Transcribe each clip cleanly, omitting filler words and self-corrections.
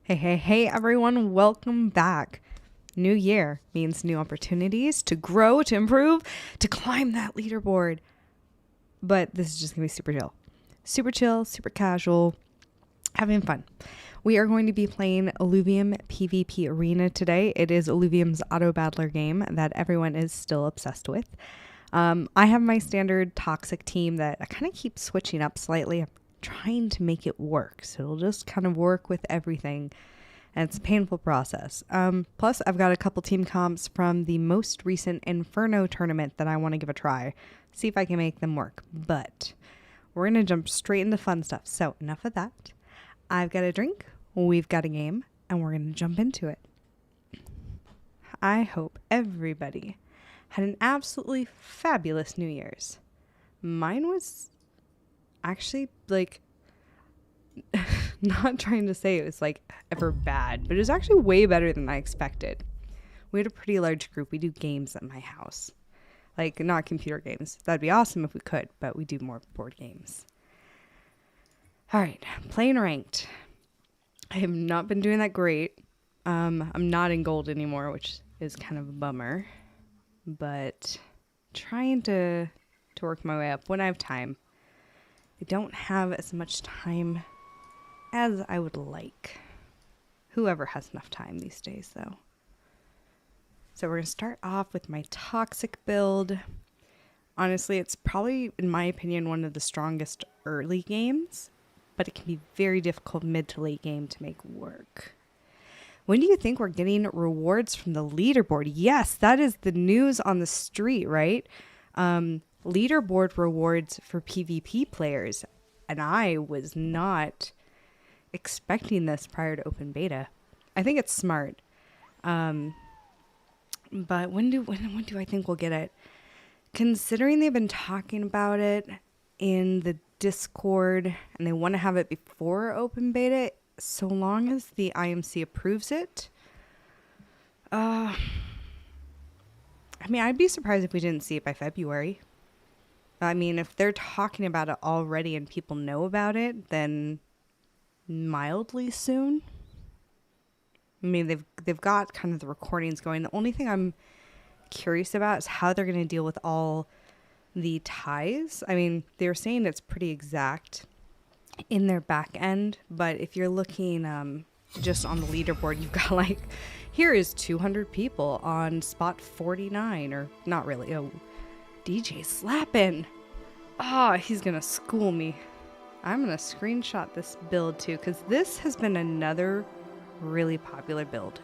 Hey, everyone, welcome back. New year means new opportunities to grow, to improve, to climb that leaderboard. But this is just going to be super chill. Super chill, super casual, having fun. We are going to be playing Illuvium PvP Arena today. It is Illuvium's auto battler game that everyone is still obsessed with. I have my standard toxic team that I kind of keep switching up slightly. I'm trying to make it work, so it'll just kind of work with everything, and it's a painful process. Plus, I've got a couple team comps from the most recent Inferno tournament that I want to give a try, see if I can make them work. But we're going to jump straight into fun stuff. So enough of that. I've got a drink, we've got a game, and we're going to jump into it. I hope everybody had an absolutely fabulous New Year's. Mine was actually, like, not trying to say it was, like, ever bad, but it was actually way better than I expected. We had a pretty large group. We do games at my house. Like, not computer games. That'd be awesome if we could, but we do more board games. All right, playing ranked. I have not been doing that great. I'm not in gold anymore, which is kind of a bummer. But trying to work my way up when I have time. I don't have as much time as I would like. Whoever has enough time these days, though. So we're going to start off with my toxic build. Honestly, it's probably, in my opinion, one of the strongest early games, but it can be very difficult mid to late game to make work. When do you think we're getting rewards from the leaderboard? Yes, that is the news on the street, right? Leaderboard rewards for PvP players. And I was not expecting this prior to open beta. I think it's smart. But when do I think we'll get it? Considering they've been talking about it in the Discord and they want to have it before open beta, so long as the IMC approves it. I mean, I'd be surprised if we didn't see it by February. I mean, if they're talking about it already and people know about it, then mildly soon. I mean, they've got kind of the recordings going. The only thing I'm curious about is how they're going to deal with all the ties. I mean, they're saying it's pretty exact in their back end, but if you're looking just on the leaderboard, you've got like, here is 200 people on spot 49, or not really. Oh, DJ slapping. Oh, he's gonna school me. I'm gonna screenshot this build too, because this has been another really popular build.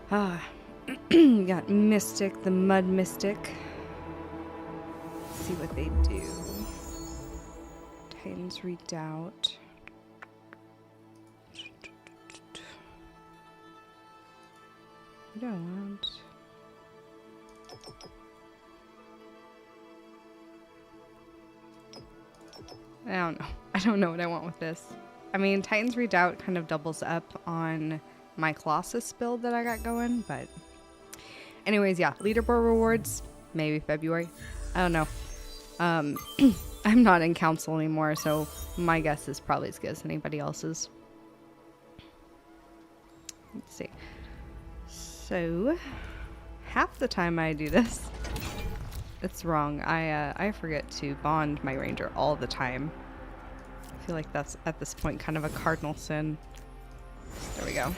Got Mystic, the Mud Mystic. Let's see what they do. Titans Redoubt. We don't want. I don't know what I want with this. I mean, Titans Redoubt kind of doubles up on my Colossus build that I got going, but anyways, yeah, leaderboard rewards, maybe February. I don't know. I'm not in council anymore, so my guess is probably as good as anybody else's. Let's see. So, half the time I do this, it's wrong. I forget to bond my ranger all the time. I feel like that's, at this point, kind of a cardinal sin. There we go.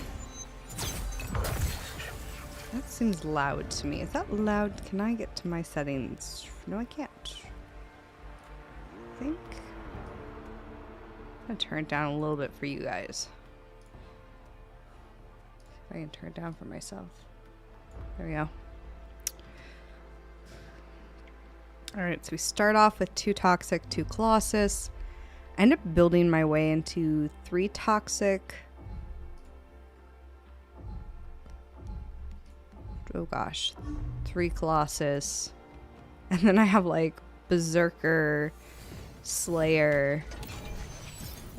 That seems loud to me. Is that loud? Can I get to my settings? No, I can't. I think I'm gonna turn it down a little bit for you guys. If I can turn it down for myself. There we go. Alright, so we start off with 2 toxic, 2 Colossus. I end up building my way into 3 toxic. Oh gosh. 3 Colossus. And then I have like Berserker, Slayer.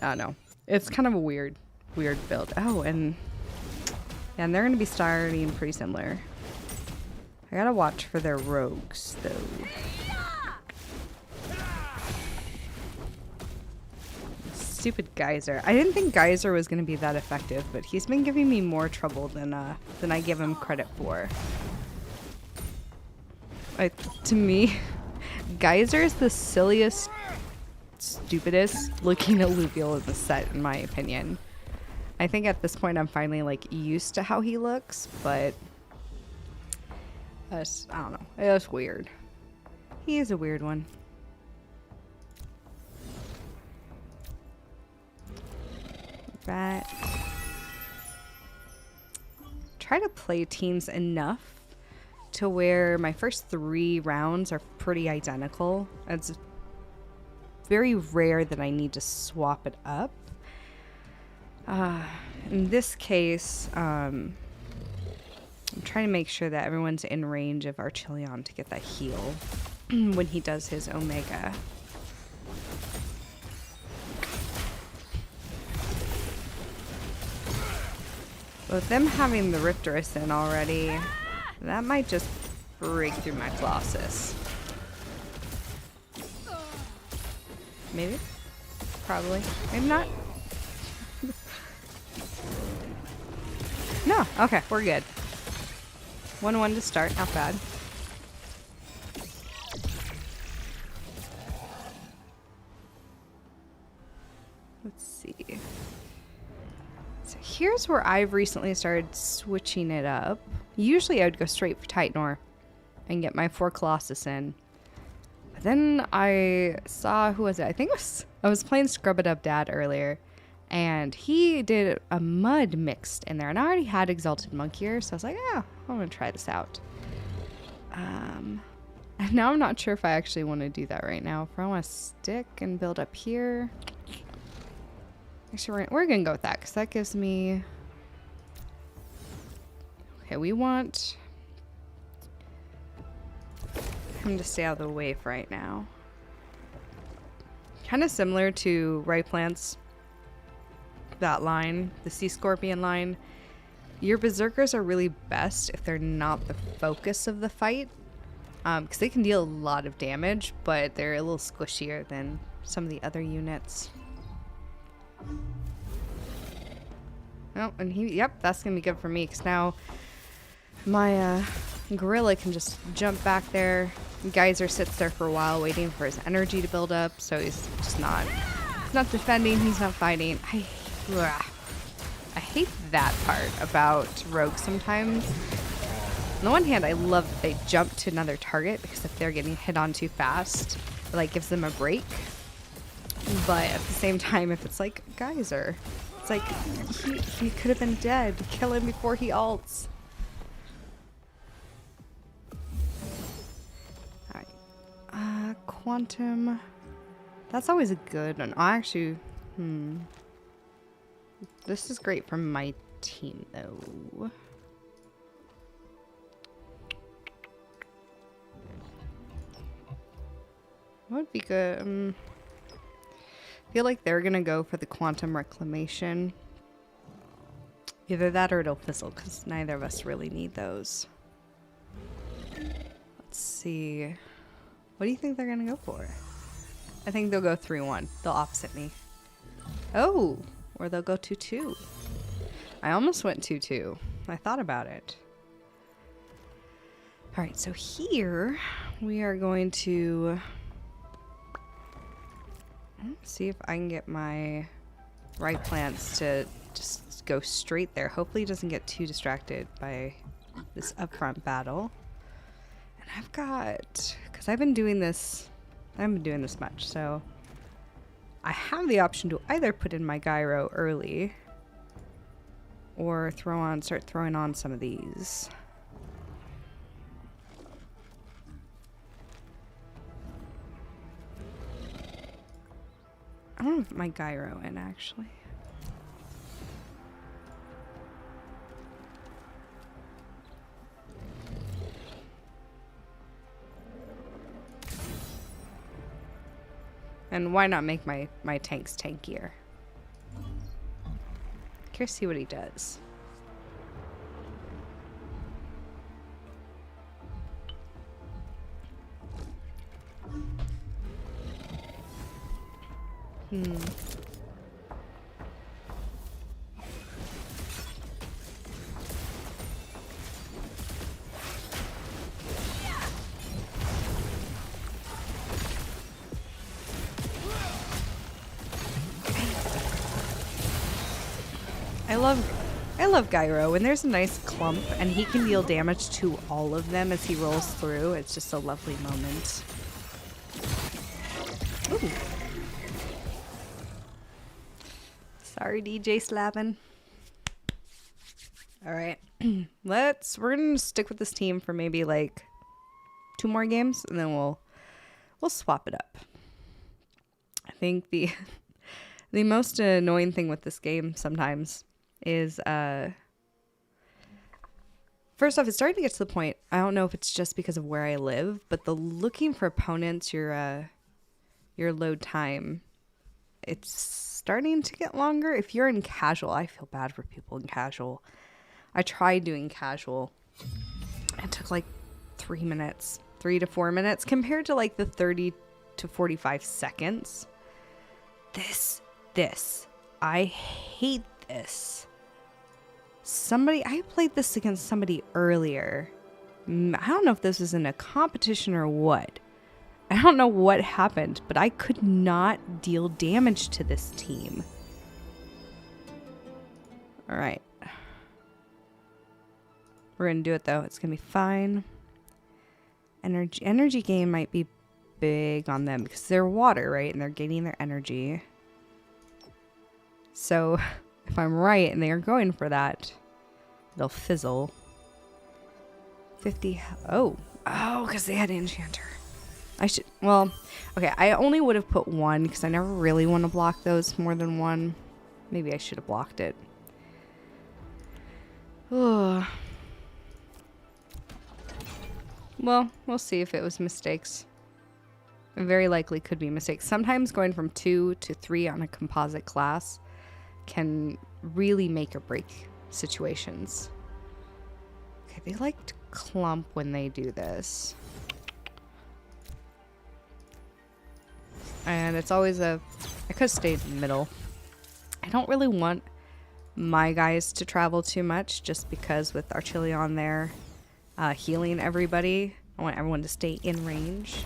I don't know. It's kind of a weird build. Oh, and they're going to be starting pretty similar. I gotta watch for their rogues, though. Let's Stupid Geyser. I didn't think Geyser was going to be that effective, but he's been giving me more trouble than I give him credit for. Like, to me, Geyser is the silliest, stupidest looking Illuvial in the set, in my opinion. I think at this point I'm finally like used to how he looks, but I don't know. It's weird. He is a weird one. Right. Try to play teams enough to where my first 3 rounds are pretty identical. It's very rare that I need to swap it up. In this case, I'm trying to make sure that everyone's in range of Archelion to get that heal when he does his Omega. With them having the Riptorus in already, that might just break through my Colossus. Maybe? Probably. Maybe not. No. Okay, we're good. 1-1 to start. Not bad. Let's see. So here's where I've recently started switching it up. Usually I would go straight for Titanor and get my 4 Colossus in. But then I saw, who was it? I think it was, I was playing Scrub-a-Dub Dad earlier, and he did a mud mixed in there, and I already had Exalted Monkier, so I was like, yeah, I'm gonna try this out. And now I'm not sure if I actually want to do that right now. If I want to stick and build up here. Actually, we're gonna go with that, because that gives me... Okay, we want him to stay out of the way for right now. Kind of similar to Right Plants, that line, the Sea Scorpion line. Your Berserkers are really best if they're not the focus of the fight, because they can deal a lot of damage, but they're a little squishier than some of the other units. Oh, and yep, that's gonna be good for me, because now my gorilla can just jump back there. Geyser sits there for a while waiting for his energy to build up, so he's just not, he's not defending, he's not fighting. I hate that part about rogues sometimes. On the one hand, I love that they jump to another target, because if they're getting hit on too fast, it like gives them a break. But at the same time, if it's like Geyser, it's like he could have been dead. Kill him before he ults. Alright. Quantum. That's always a good one. I actually, this is great for my team, though. What would be good? I feel like they're gonna go for the Quantum Reclamation. Either that or it'll fizzle, because neither of us really need those. Let's see. What do you think they're gonna go for? I think they'll go 3-1. They'll opposite me. Oh! Or they'll go 2-2. I almost went 2-2. I thought about it. Alright, so here we are going to see if I can get my Right Plants to just go straight there. Hopefully he doesn't get too distracted by this upfront battle. And I've got, because I haven't been doing this much, so I have the option to either put in my gyro early or start throwing on some of these. I don't have my gyro in, actually. And why not make my tanks tankier? Curious to see what he does. I love Gyro. When there's a nice clump and he can deal damage to all of them as he rolls through, it's just a lovely moment. Ooh. Sorry, DJ Slavin. All right. We're going to stick with this team for maybe like 2 more games and then we'll swap it up. I think the most annoying thing with this game sometimes is first off, it's starting to get to the point, I don't know if it's just because of where I live, but the looking for opponents, your load time, it's starting to get longer. If you're in casual, I feel bad for people in casual. I tried doing casual. It took like 3 minutes, 3 to 4 minutes compared to like the 30 to 45 seconds. This. I hate this. I played this against somebody earlier. I don't know if this was in a competition or what. I don't know what happened, but I could not deal damage to this team. All right. We're going to do it though. It's going to be fine. Energy gain might be big on them because they're water, right? And they're gaining their energy. So if I'm right and they are going for that, they'll fizzle. 50. Oh, because they had enchanter. Okay, I only would have put 1 because I never really want to block those more than 1. Maybe I should have blocked it. Oh. Well, we'll see if it was mistakes. It very likely could be mistakes. Sometimes going from 2 to 3 on a composite class can really make or break situations. Okay, they like to clump when they do this. And it's always I could have stayed in the middle. I don't really want my guys to travel too much just because with Archilion there healing everybody, I want everyone to stay in range.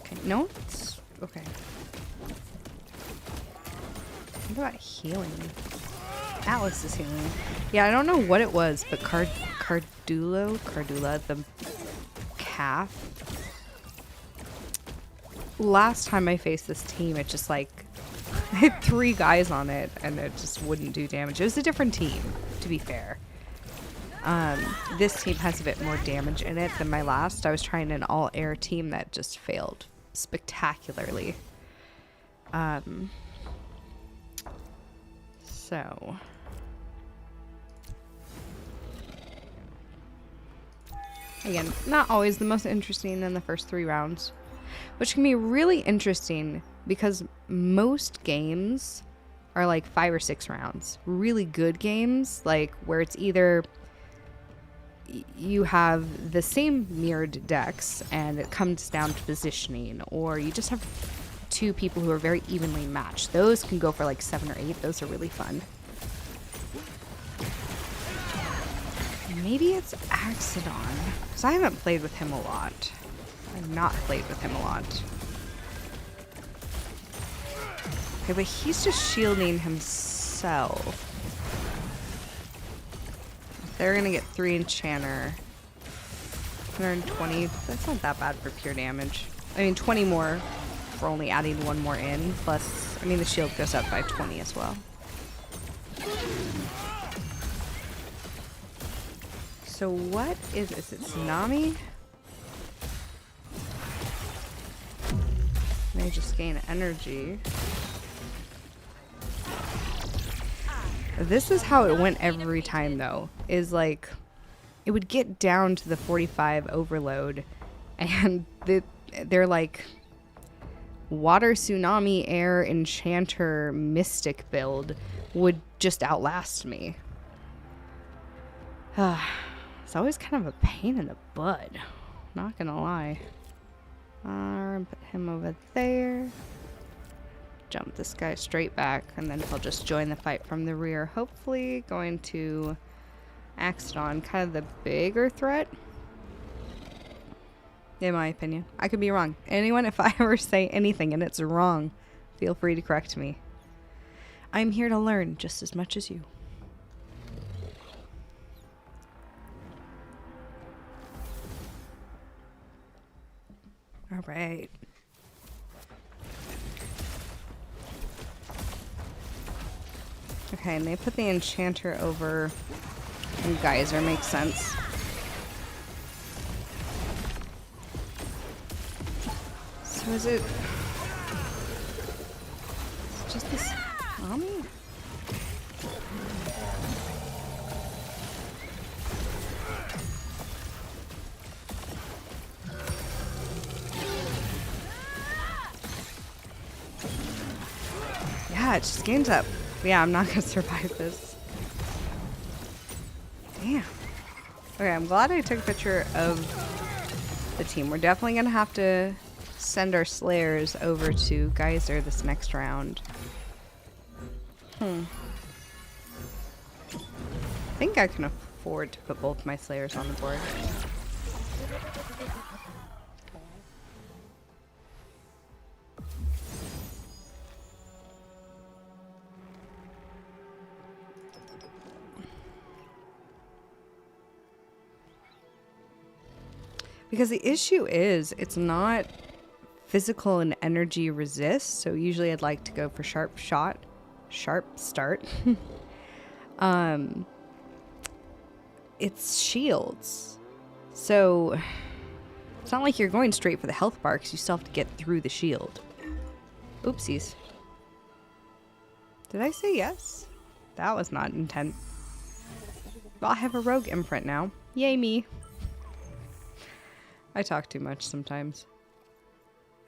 Okay, no, it's okay. What about healing? Alice is healing. Yeah, I don't know what it was, but Cardula, the calf. Last time I faced this team, it just like I had 3 guys on it, and it just wouldn't do damage. It was a different team, to be fair. This team has a bit more damage in it than my last. I was trying an all-air team that just failed spectacularly. So again, not always the most interesting in the first 3 rounds, which can be really interesting because most games are like 5 or 6 rounds. Really good games, like where it's either you have the same mirrored decks and it comes down to positioning, or you just have 2 people who are very evenly matched. Those can go for like 7 or 8. Those are really fun. Maybe it's Axodon, because I haven't played with him a lot. I've not played with him a lot. Okay, but he's just shielding himself. They're gonna get 3 enchanter. 120. That's not that bad for pure damage. I mean, 20 more for only adding 1 more in. Plus, I mean, the shield goes up by 20 as well. So what is it? Is it Tsunami? They just gain energy. This is how it went every time though, is like it would get down to the 45 overload and they're like water tsunami air enchanter mystic build would just outlast me. It's always kind of a pain in the butt, not gonna lie. Put him over there. Jump this guy straight back, and then he'll just join the fight from the rear. Hopefully going to Axodon, kind of the bigger threat. In my opinion. I could be wrong. Anyone, if I ever say anything and it's wrong, feel free to correct me. I'm here to learn just as much as you. All right. Okay, and they put the enchanter over and geyser. Makes sense. So is it just this army? Yeah, it just gains up. Yeah, I'm not gonna survive this. Damn. Okay, I'm glad I took a picture of the team. We're definitely gonna have to send our slayers over to Geyser this next round. I think I can afford to put both my slayers on the board. Because the issue is, it's not physical and energy resist, so usually I'd like to go for sharp start. It's shields. So it's not like you're going straight for the health bar because you still have to get through the shield. Oopsies. Did I say yes? That was not intent. Well, I have a rogue imprint now. Yay me. I talk too much sometimes.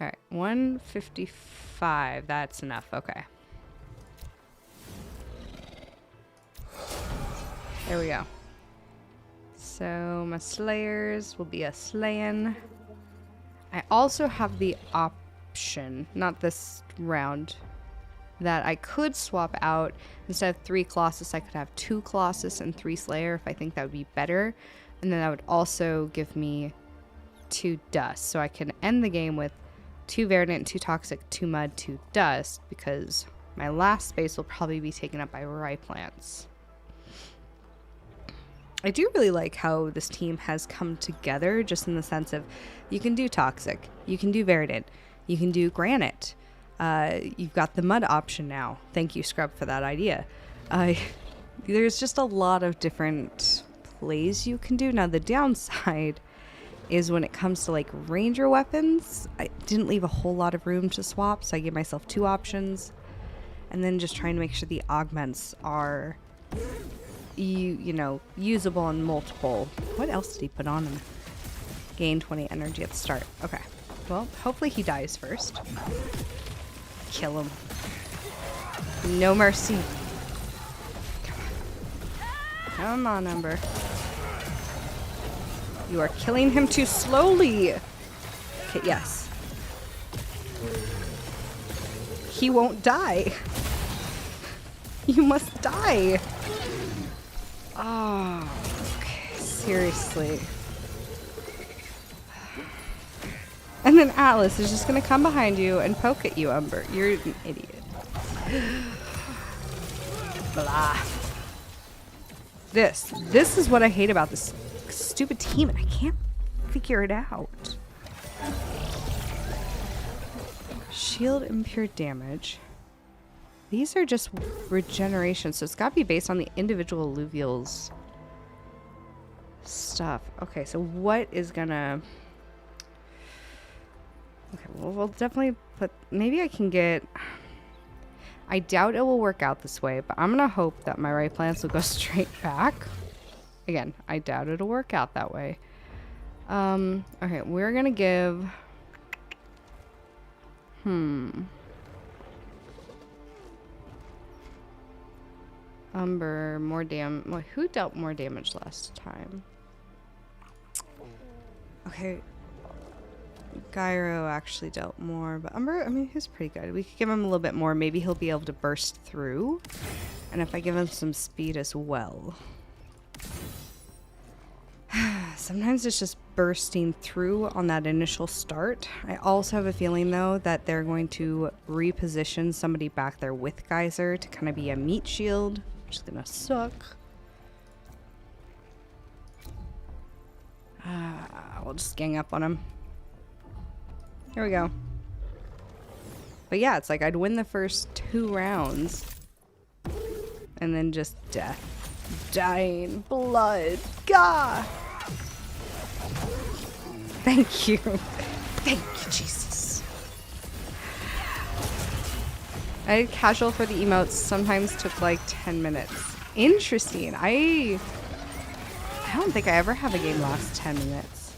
Alright, 155. That's enough. Okay. There we go. So my slayers will be a slaying. I also have the option, not this round, that I could swap out. Instead of 3 Colossus, I could have 2 Colossus and 3 Slayer if I think that would be better. And then that would also give me 2 Dust. So I can end the game with 2 Verdant, 2 Toxic, 2 Mud, 2 Dust, because my last space will probably be taken up by Rye Plants. I do really like how this team has come together, just in the sense of you can do Toxic, you can do Verdant, you can do Granite. You've got the Mud option now. Thank you, Scrub, for that idea. There's just a lot of different plays you can do. Now, the downside is when it comes to like ranger weapons, I didn't leave a whole lot of room to swap, so I gave myself 2 options. And then just trying to make sure the augments are you know, usable on multiple. What else did he put on him? Gain 20 energy at the start. Okay. Well, hopefully he dies first. Kill him. No mercy. Come on, Ember. You are killing him too slowly. Okay, yes. He won't die. You must die. Oh, okay, seriously. And then Atlas is just gonna come behind you and poke at you, Ember. You're an idiot. Blah. This is what I hate about this stupid team, and I can't figure it out. Shield impure damage. These are just regeneration, so it's got to be based on the individual Illuvials stuff. Okay, so what is gonna... Okay, well, we'll definitely put... Maybe I can get... I doubt it will work out this way, but I'm gonna hope that my right plants will go straight back. Again, I doubt it'll work out that way. Okay, we're gonna give... Umber, more well, who dealt more damage last time? Okay. Gyro actually dealt more, but Umber, I mean, he's pretty good. We could give him a little bit more. Maybe he'll be able to burst through. And if I give him some speed as well. sometimes it's just bursting through on that initial start. I also have a feeling, though, that they're going to reposition somebody back there with Geyser to kind of be a meat shield, which is going to suck. We'll just gang up on him. Here we go. But yeah, it's like I'd win the first 2 rounds. And then just death. Dying. Blood. Gah! Thank you. Thank you, Jesus. I did casual for the emotes. Sometimes took like 10 minutes. Interesting. I don't think I ever have a game last 10 minutes.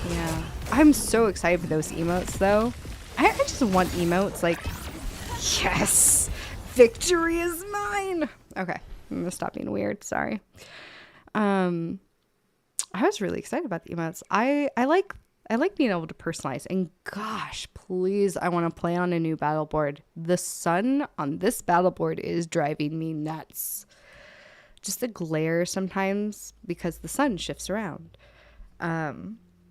Yeah. I'm so excited for those emotes, though. I just want emotes. Like, yes! Victory is mine! Okay. I'm gonna stop being weird. Sorry. I was really excited about the emotes. I like being able to personalize. And gosh, please, I want to play on a new battle board. The sun on this battle board is driving me nuts. Just the glare sometimes because the sun shifts around.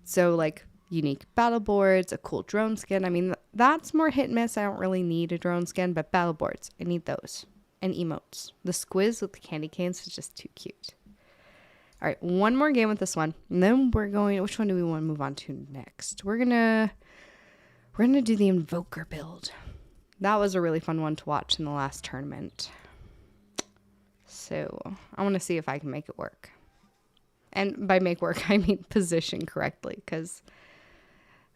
So like unique battle boards, a cool drone skin. I mean, that's more hit and miss. I don't really need a drone skin, but battle boards, I need those. And emotes. The squiz with the candy canes is just too cute. All right, one more game with this one, and then we're going. Which one do we want to move on to next? We're gonna do the Invoker build. That was a really fun one to watch in the last tournament. So I want to see if I can make it work. And by make work, I mean position correctly, because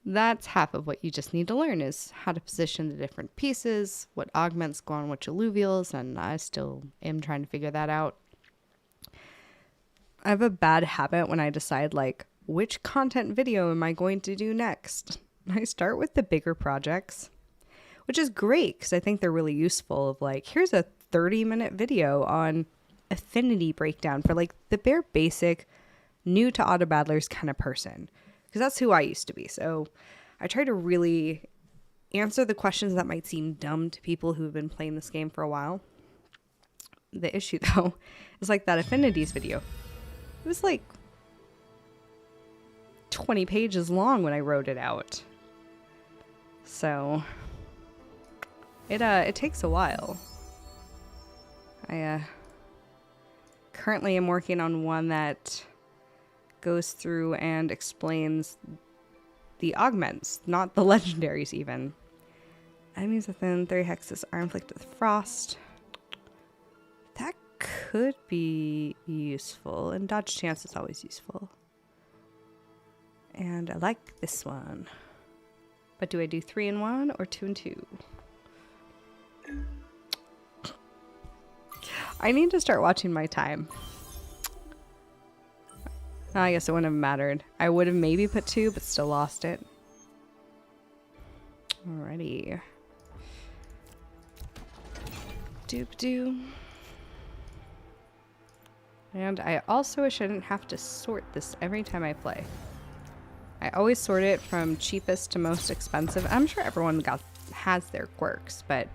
that's half of what you just need to learn is how to position the different pieces, what augments go on which Illuvials, and I still am trying to figure that out. I have a bad habit when I decide, like, which content video am I going to do next? I start with the bigger projects, which is great because I think they're really useful of, like, here's a 30-minute video on affinity breakdown for, like, the bare basic new to auto battlers kind of person. Because that's who I used to be. So I try to really answer the questions that might seem dumb to people who have been playing this game for a while. The issue, though, is like that affinities video. It was like 20 pages long when I wrote it out. So it takes a while. I currently am working on one that goes through and explains the augments, not the legendaries even. Enemies within 3 hexes are inflicted with frost. That could be useful, and dodge chance is always useful. And I like this one. But do I do 3 in 1 or 2 in 2? I need to start watching my time. I guess it wouldn't have mattered. I would have maybe put 2, but still lost it. Alrighty. Doop-doo. And I also wish I didn't have to sort this every time I play. I always sort it from cheapest to most expensive. I'm sure everyone has their quirks, but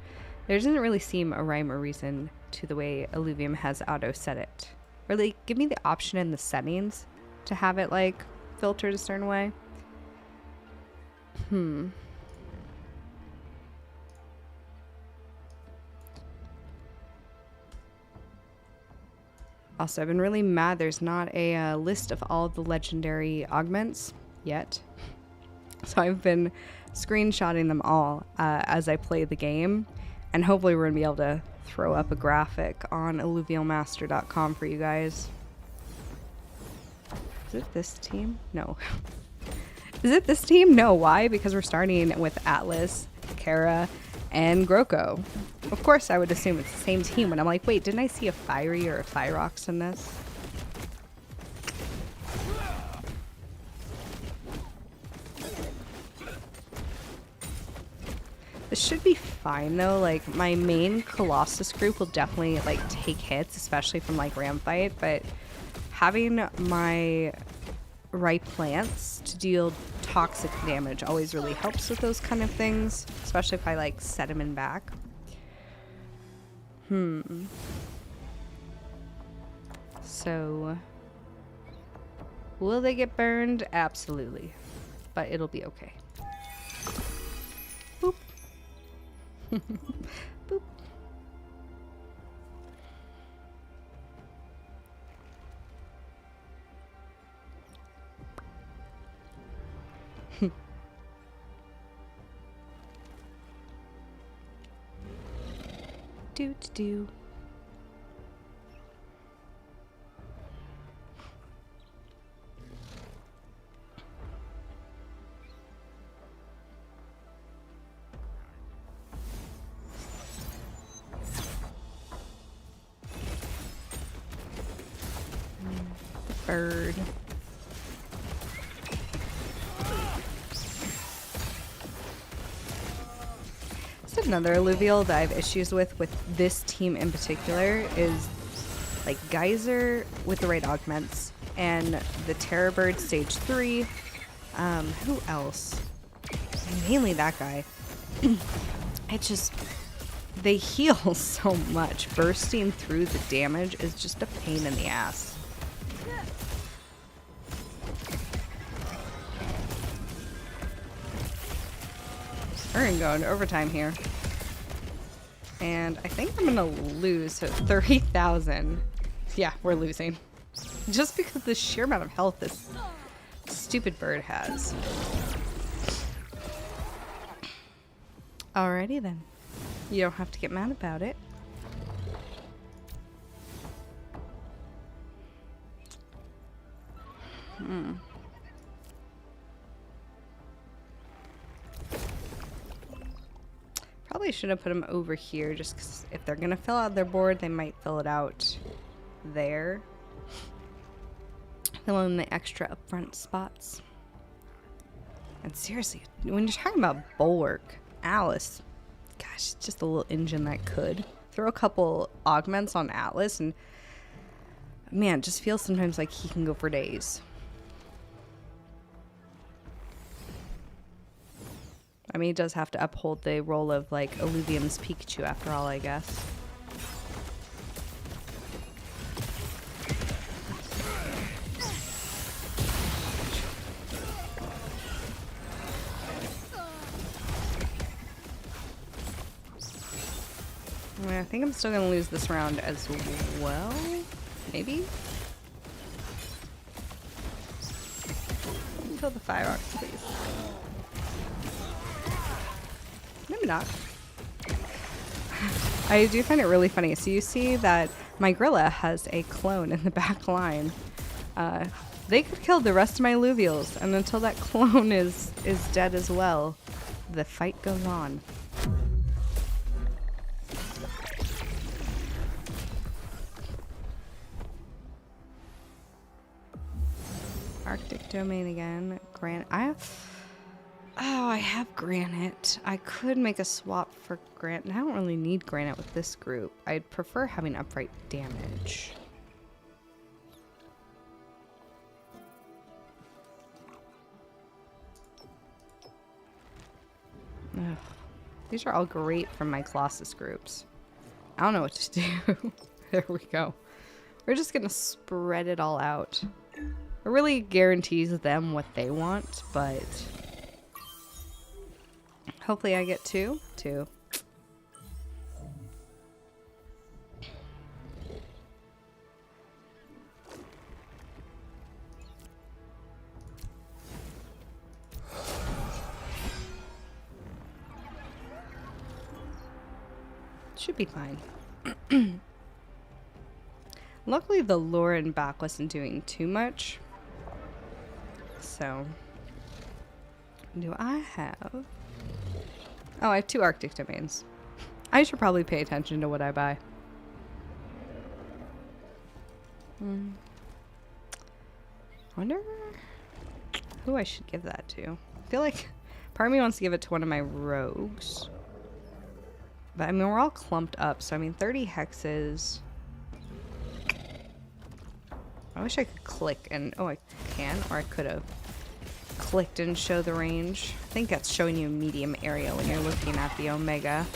there doesn't really seem a rhyme or reason to the way Illuvium has auto set it. Or they give me the option in the settings to have it like filtered a certain way. Also, I've been really mad there's not a list of all of the legendary augments yet. So I've been screenshotting them all as I play the game. And hopefully we're going to be able to throw up a graphic on illuvialmaster.com for you guys. Is it this team? No. Is it this team? No. Why? Because we're starting with Atlas, Kara, and Groko. Of course, I would assume it's the same team, but I'm like, wait, didn't I see a Fiery or a Fyrox in this? This should be fine, though. Like, my main Colossus group will definitely, like, take hits, especially from, like, Ram Fight, but having my right plants to deal toxic damage always really helps with those kind of things, especially if I like set him in back. So Will they get burned? Absolutely. But it'll be okay. Boop. Boop. Do. Bird. This is another Illuvial that I have issues with this team in particular is like Geyser with the right augments and the Terror Bird stage 3. Who else? Mainly that guy. It just, they heal so much. Bursting through the damage is just a pain in the ass. We're gonna go into overtime here. And I think I'm gonna lose, so 30,000. Yeah, we're losing. Just because the sheer amount of health this stupid bird has. Alrighty then. You don't have to get mad about it. Probably should have put them over here just because if they're gonna fill out their board, they might fill it out there. Fill in the extra upfront spots. And seriously, when you're talking about Bulwark, Alice, gosh, just a little engine that could. Throw a couple augments on Atlas and man, it just feels sometimes like he can go for days. I mean, he does have to uphold the role of, like, Illuvium's Pikachu after all, I guess. I mean, I think I'm still going to lose this round as well. Maybe? Kill the fire arcs, please. Maybe not. I do find it really funny. So you see that my Grilla has a clone in the back line. They could kill the rest of my Illuvials, and until that clone is dead as well, the fight goes on. Arctic Domain again. I have Granite. I could make a swap for Granite. I don't really need Granite with this group. I'd prefer having upright damage. Ugh. These are all great from my Colossus groups. I don't know what to do. There we go. We're just gonna spread it all out. It really guarantees them what they want, but hopefully I get two. Should be fine. Luckily the lure in back wasn't doing too much. So, do I have... Oh, I have 2 Arctic Domains. I should probably pay attention to what I buy. Wonder who I should give that to. I feel like part of me wants to give it to one of my rogues. But I mean, we're all clumped up, so I mean 30 hexes. I wish I could click and... Oh, I can, or I could have clicked and show the range. I think that's showing you a medium area when you're looking at the Omega.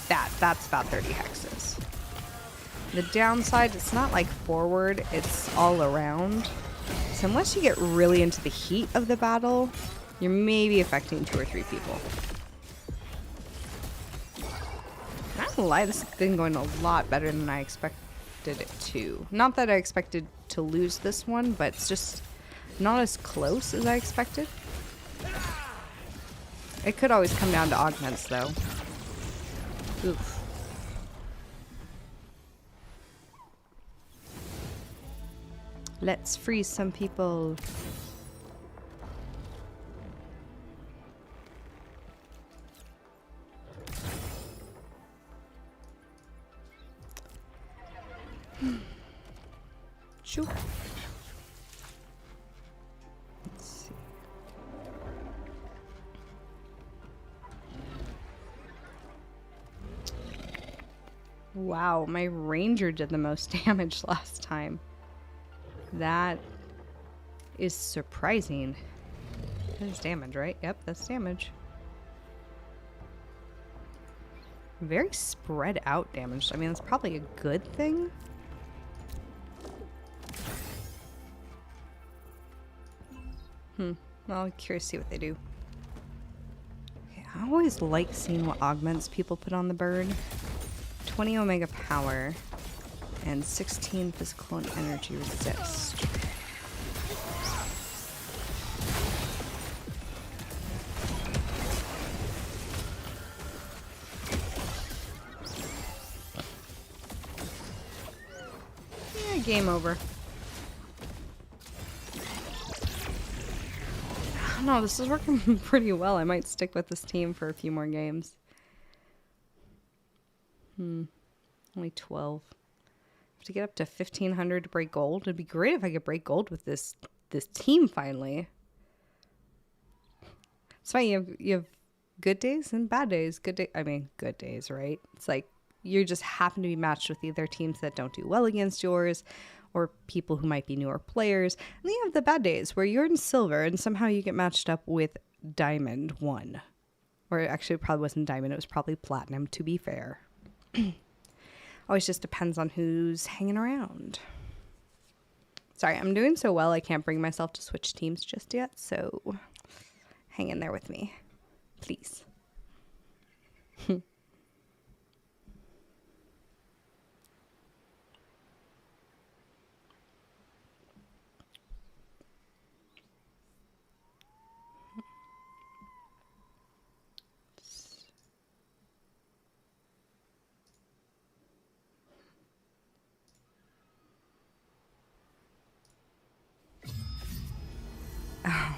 That's about 30 hexes. The downside, it's not like forward, it's all around. So So unless you get really into the heat of the battle, you're maybe affecting 2 or 3 people. Not gonna lie, this has been going a lot better than I expected it to. Not that I expected to lose this one, but it's just not as close as I expected. It could always come down to augments, though. Oof. Let's freeze some people. Shoo. Let's see. Wow, my ranger did the most damage last time. That is surprising. That is damage, right? Yep, that's damage. Very spread out damage. I mean, that's probably a good thing. Well, I'm curious to see what they do. Okay, I always like seeing what augments people put on the bird. 20 omega power and 16 physical and energy resist. Yeah, game over. No, this is working pretty well. I might stick with this team for a few more games. Only 12. To get up to 1,500 to break gold. It'd be great if I could break gold with this team finally. It's fine. You have good days and bad days. Good days, right? It's like you just happen to be matched with either teams that don't do well against yours, or people who might be newer players. And then you have the bad days where you're in silver and somehow you get matched up with diamond 1. Or actually, it probably wasn't diamond. It was probably platinum, to be fair. Always just depends on who's hanging around. Sorry, I'm doing so well I can't bring myself to switch teams just yet, so hang in there with me, please.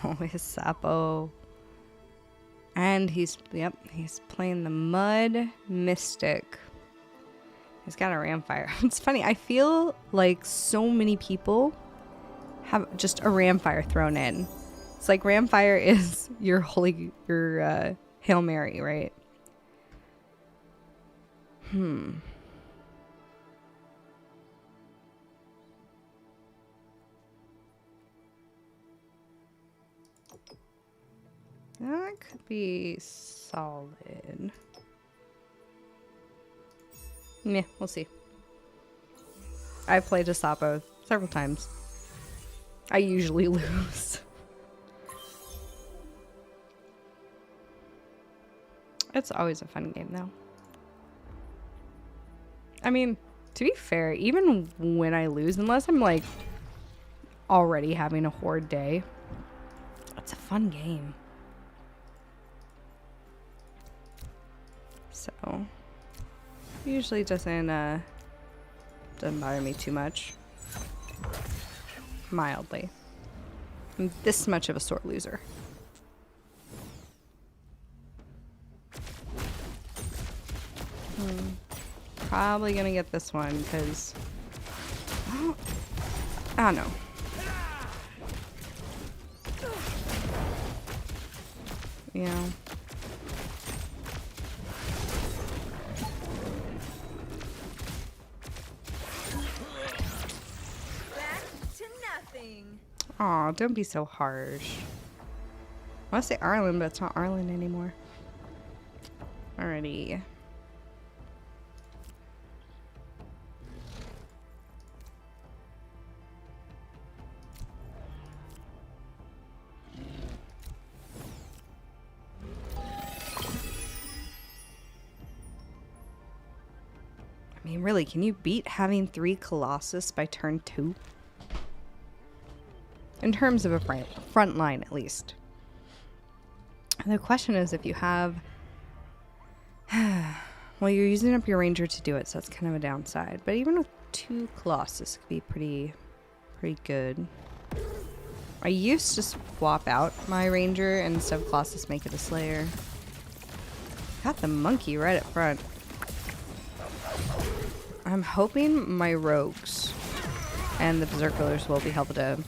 Oh, his Sapo. And he's playing the Mud Mystic. He's got a Ramfire. It's funny, I feel like so many people have just a Ramfire thrown in. It's like Ramfire is your Hail Mary, right? That could be solid. Yeah, we'll see. I've played a Sapo several times. I usually lose. It's always a fun game, though. I mean, to be fair, even when I lose, unless I'm like already having a horde day, it's a fun game. So, usually doesn't bother me too much. Mildly. I'm this much of a sore loser. Probably gonna get this one because I don't know. Yeah. Aw, don't be so harsh. I want to say Arlen, but it's not Arlen anymore. Alrighty. I mean, really, can you beat having 3 Colossus by turn 2? In terms of a front line, at least. And the question is if you have... well, you're using up your Ranger to do it, so that's kind of a downside. But even with 2 Colossus, it could be pretty good. I used to swap out my Ranger and instead of Colossus make it a Slayer. Got the monkey right up front. I'm hoping my rogues and the berserkers will be able to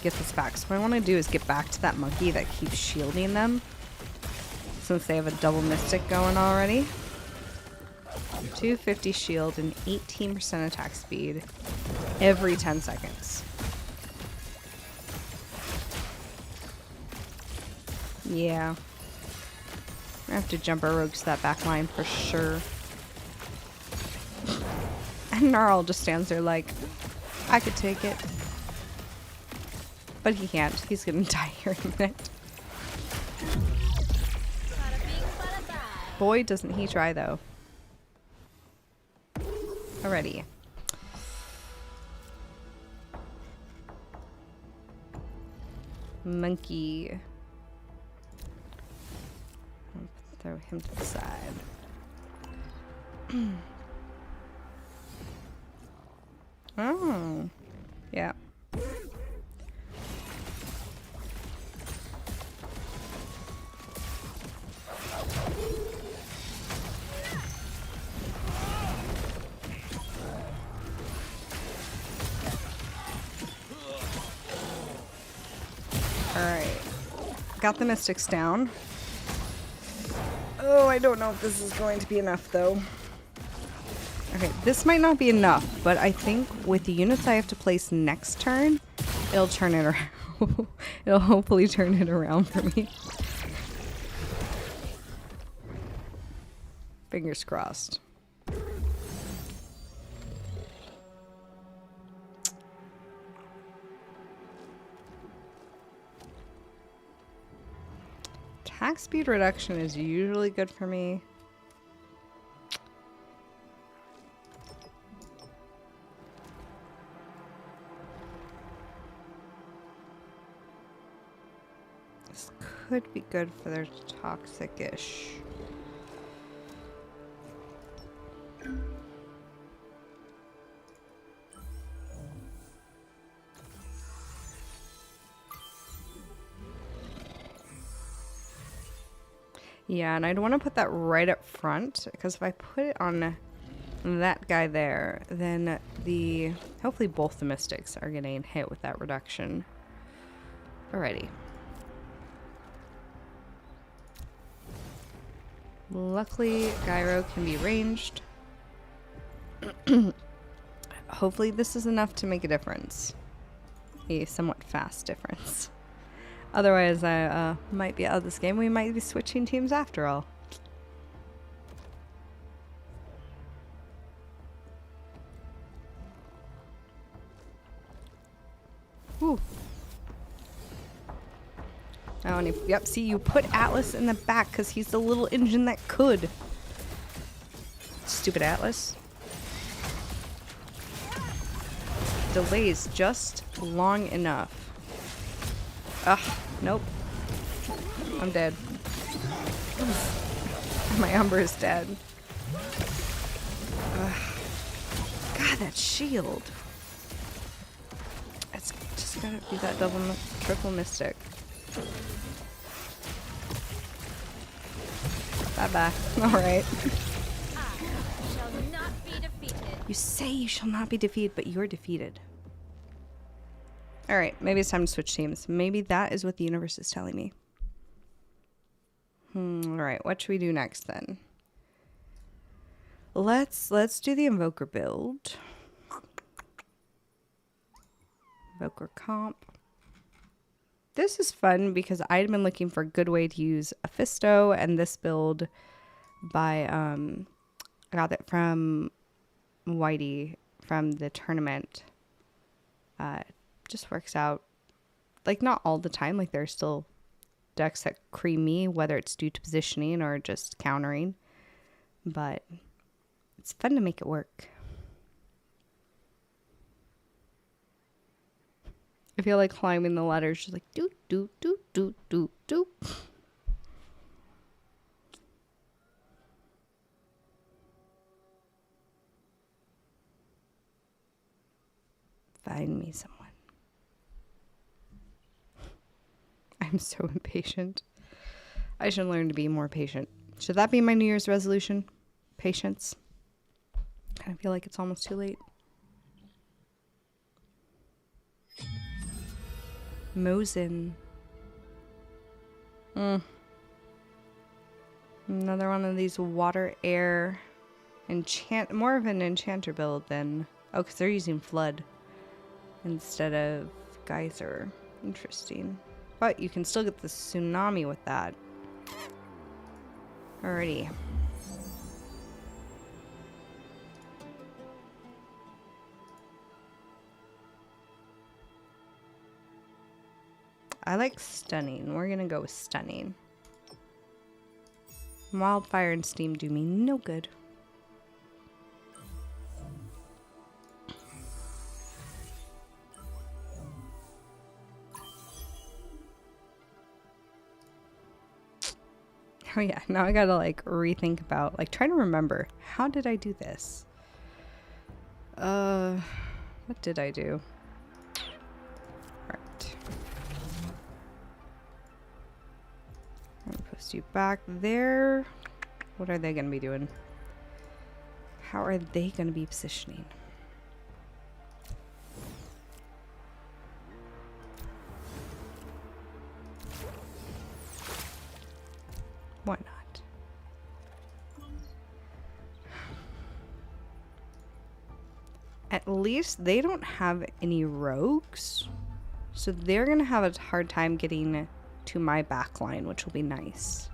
get this back. So what I want to do is get back to that monkey that keeps shielding them, since they have a double mystic going already. 250 shield and 18% attack speed every 10 seconds. Yeah. I have to jump our rogues to that back line for sure. And Gnarl just stands there like, I could take it. But he can't. He's gonna die here in a minute. Boy, doesn't he try though. Alrighty. Monkey. I'll throw him to the side. Oh. Yeah. Alright. Got the mystics down. Oh, I don't know if this is going to be enough though. Okay, this might not be enough, but I think with the units I have to place next turn, it'll turn it around. It'll hopefully turn it around for me. Fingers crossed. Attack speed reduction is usually good for me. This could be good for their toxic-ish. Yeah, and I'd want to put that right up front, because if I put it on that guy there, then hopefully both the mystics are getting hit with that reduction. Alrighty. Luckily, Gyro can be ranged. Hopefully this is enough to make a difference. A somewhat fast difference. Otherwise, I might be out of this game. We might be switching teams after all. Ooh. Oh, and yep, see, you put Atlas in the back because he's the little engine that could. Stupid Atlas. Delays just long enough. Ugh, nope. I'm dead. My Umber is dead. Ugh. God, that shield. It's just gotta be that triple mystic. Bye-bye. Alright. You say you shall not be defeated, but you're defeated. Alright, maybe it's time to switch teams. Maybe that is what the universe is telling me. Alright, what should we do next then? Let's do the Invoker build. Invoker comp. This is fun because I'd been looking for a good way to use a Fisto, and this build by I got it from Whitey from the tournament. Just works out, like, not all the time. Like, there's still decks that cream me, whether it's due to positioning or just countering, but It's fun to make it work. I feel like climbing the ladder is just like doot, doot, doot, doot, doot, doot. Find me someone. I'm so impatient. I should learn to be more patient. Should that be my New Year's resolution? Patience. Kind of feel like it's almost too late. Mosin. Another one of these water air more of an enchanter build than, oh, because they're using flood instead of geyser. Interesting. But you can still get the tsunami with that. Alrighty. I like stunning. We're gonna go with stunning. Wildfire and steam do me no good. Oh yeah, now I gotta like rethink about, like, trying to remember, how did I do this? What did I do? Right. I'm gonna post you back there. What are they gonna be doing? How are they gonna be positioning? Why not? At least they don't have any rogues, so they're gonna have a hard time getting to my back line, which will be nice.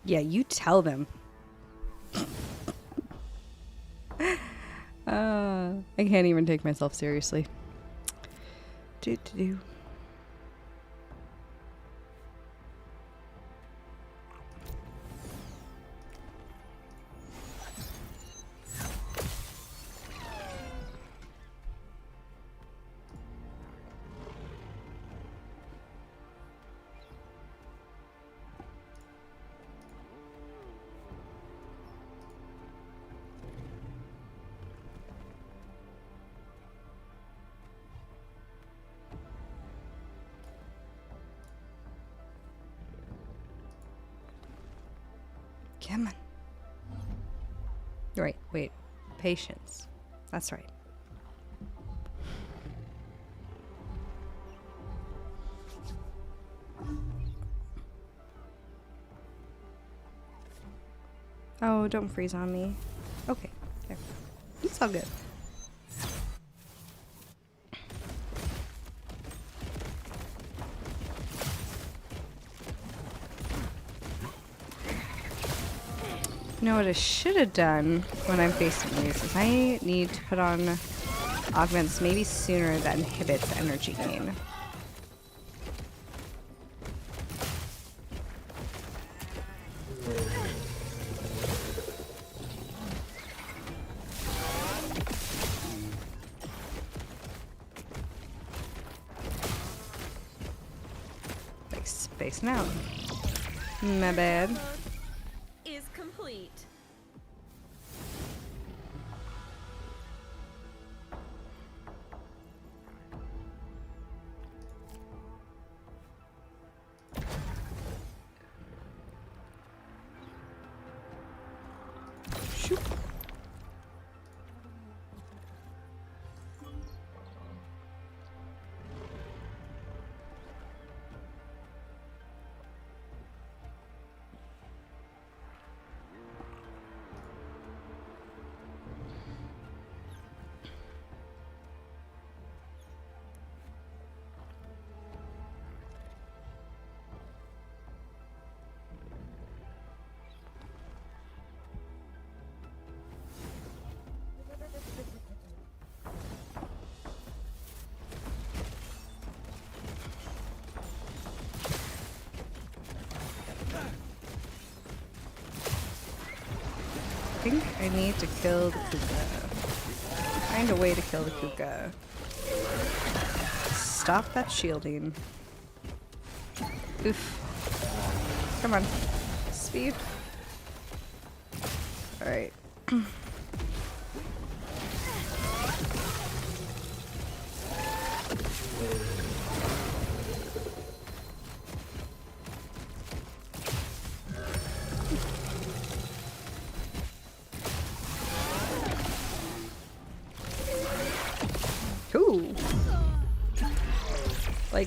Yeah, you tell them. I can't even take myself seriously. Do. Come on. Right, wait. Patience. That's right. Oh, don't freeze on me. Okay, there. It's all good. You know what I should have done when I'm facing these is I need to put on augments maybe sooner that inhibits energy gain. Like spacing out. My bad. think I need to kill the Kuka. Find a way to kill the Kuka. Stop that shielding. Oof. Come on. Speed. Alright.